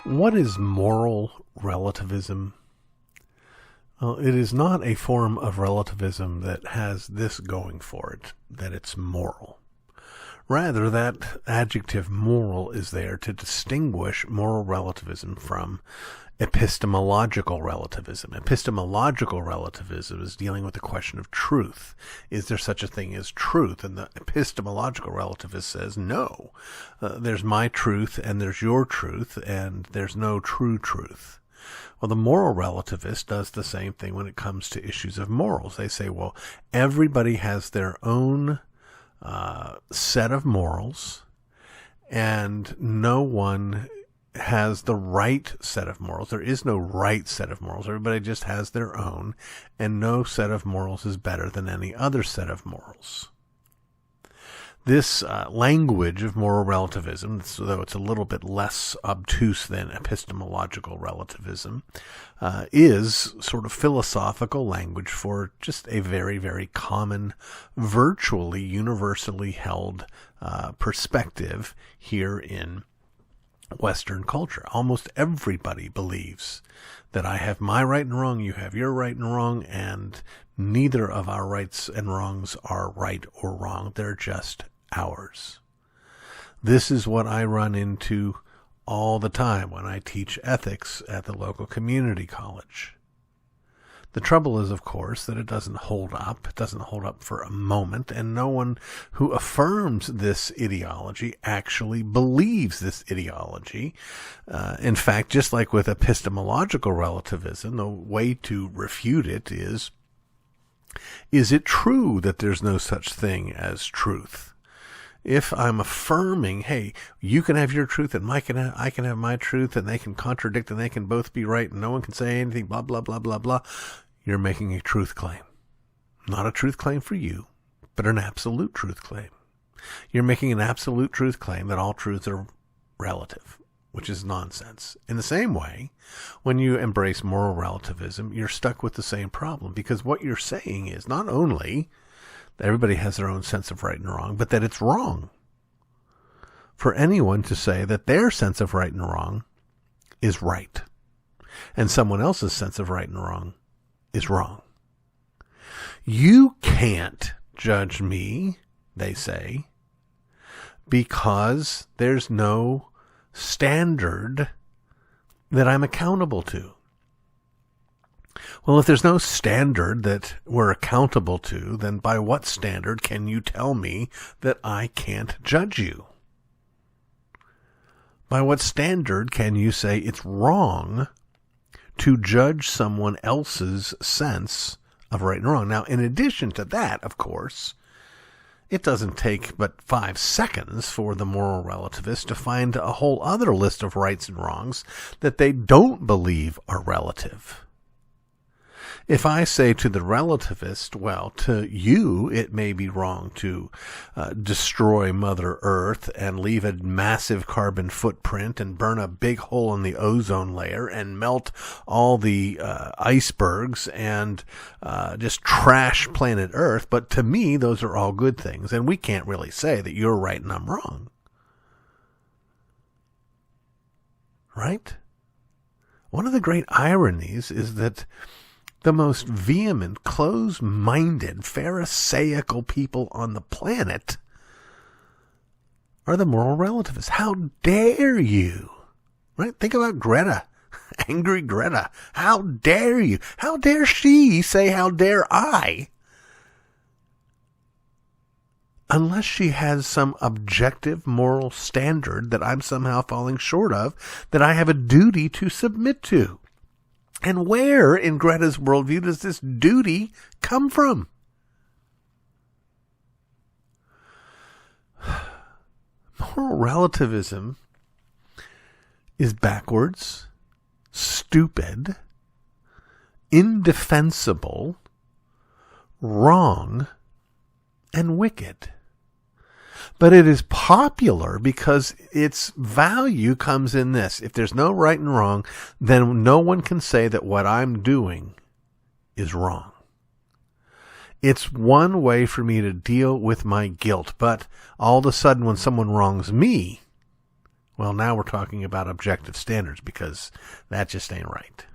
What is moral relativism? Well, it is not a form of relativism that has this going for it, that it's moral. Rather, that adjective moral is there to distinguish moral relativism from epistemological relativism. Epistemological relativism is dealing with the question of truth. Is there such a thing as truth? And the epistemological relativist says, no, there's my truth and there's your truth and there's no true truth. Well, the moral relativist does the same thing when it comes to issues of morals. They say, well, everybody has their own set of morals, and no one has the right set of morals. There is no right set of morals. Everybody just has their own, and no set of morals is better than any other set of morals. This language of moral relativism, though it's a little bit less obtuse than epistemological relativism, is sort of philosophical language for just a very, very common, virtually universally held perspective here in Western culture. Almost everybody believes that I have my right and wrong, you have your right and wrong, and neither of our rights and wrongs are right or wrong. They're just ours. This is what I run into all the time when I teach ethics at the local community college. The trouble is, of course, that it doesn't hold up. It doesn't hold up for a moment, and no one who affirms this ideology actually believes this ideology. In fact, just like with epistemological relativism, the way to refute it is it true that there's no such thing as truth? If I'm affirming, hey, you can have your truth and I can have my truth, and they can contradict and they can both be right and no one can say anything, blah, blah, blah, blah, blah, you're making a truth claim. Not a truth claim for you, but an absolute truth claim. You're making an absolute truth claim that all truths are relative, which is nonsense. In the same way, when you embrace moral relativism, you're stuck with the same problem, because what you're saying is not only that everybody has their own sense of right and wrong, but that it's wrong for anyone to say that their sense of right and wrong is right, and someone else's sense of right and wrong is wrong. You can't judge me, they say, because there's no standard that I'm accountable to. Well, if there's no standard that we're accountable to, then by what standard can you tell me that I can't judge you? By what standard can you say it's wrong to judge someone else's sense of right and wrong? Now, in addition to that, of course, it doesn't take but 5 seconds for the moral relativist to find a whole other list of rights and wrongs that they don't believe are relative. If I say to the relativist, well, to you it may be wrong to destroy Mother Earth and leave a massive carbon footprint and burn a big hole in the ozone layer and melt all the icebergs and just trash planet Earth, but to me those are all good things, and we can't really say that you're right and I'm wrong. Right? One of the great ironies is that the most vehement, close-minded, pharisaical people on the planet are the moral relativists. How dare you? Right? Think about Greta. Angry Greta. How dare you? How dare she say, how dare I? Unless she has some objective moral standard that I'm somehow falling short of, that I have a duty to submit to. And where in Greta's worldview does this duty come from? Moral relativism is backwards, stupid, indefensible, wrong, and wicked. But it is popular because its value comes in this. If there's no right and wrong, then no one can say that what I'm doing is wrong. It's one way for me to deal with my guilt. But all of a sudden when someone wrongs me, Well, now we're talking about objective standards because that just ain't right.